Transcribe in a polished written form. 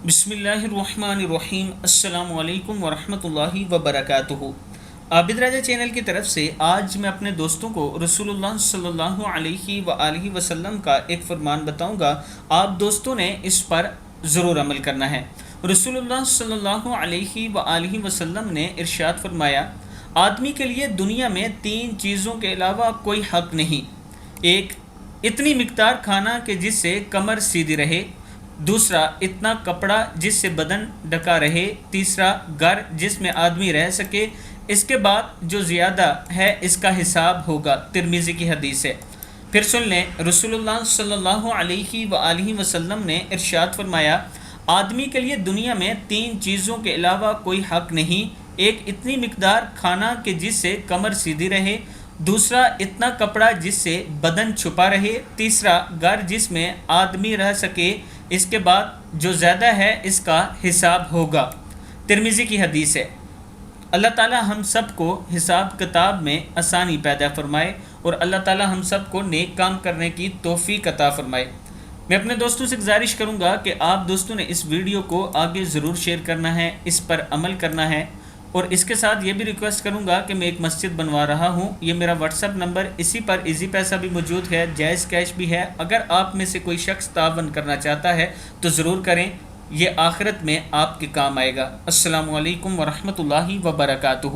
بسم اللہ الرحمن الرحیم۔ السلام علیکم ورحمۃ اللہ وبرکاتہ۔ عابد راجہ چینل کی طرف سے آج میں اپنے دوستوں کو رسول اللہ صلی اللہ علیہ وآلہ وسلم کا ایک فرمان بتاؤں گا، آپ دوستوں نے اس پر ضرور عمل کرنا ہے۔ رسول اللہ صلی اللہ علیہ وآلہ وسلم نے ارشاد فرمایا، آدمی کے لیے دنیا میں 3 چیزوں کے علاوہ کوئی حق نہیں۔ ایک، اتنی مقدار کھانا کہ جس سے کمر سیدھی رہے۔ دوسرا، اتنا کپڑا جس سے بدن ڈھکا رہے۔ تیسرا، گھر جس میں آدمی رہ سکے۔ اس کے بعد جو زیادہ ہے اس کا حساب ہوگا۔ ترمذی کی حدیث ہے۔ پھر سن لیں، رسول اللہ صلی اللہ علیہ وآلہ وسلم نے ارشاد فرمایا، آدمی کے لیے دنیا میں 3 چیزوں کے علاوہ کوئی حق نہیں۔ ایک، اتنی مقدار کھانا کہ جس سے کمر سیدھی رہے۔ دوسرا، اتنا کپڑا جس سے بدن چھپا رہے۔ تیسرا، گھر جس میں آدمی رہ سکے۔ اس کے بعد جو زیادہ ہے اس کا حساب ہوگا۔ ترمذی کی حدیث ہے۔ اللہ تعالی ہم سب کو حساب کتاب میں آسانی پیدا فرمائے اور اللہ تعالی ہم سب کو نیک کام کرنے کی توفیق عطا فرمائے۔ میں اپنے دوستوں سے گزارش کروں گا کہ آپ دوستوں نے اس ویڈیو کو آگے ضرور شیئر کرنا ہے، اس پر عمل کرنا ہے، اور اس کے ساتھ یہ بھی ریکویسٹ کروں گا کہ میں ایک مسجد بنوا رہا ہوں۔ یہ میرا واٹس ایپ نمبر، اسی پر ایزی پیسہ بھی موجود ہے، جائز کیش بھی ہے۔ اگر آپ میں سے کوئی شخص تعاون کرنا چاہتا ہے تو ضرور کریں، یہ آخرت میں آپ کے کام آئے گا۔ السلام علیکم ورحمۃ اللہ وبرکاتہ۔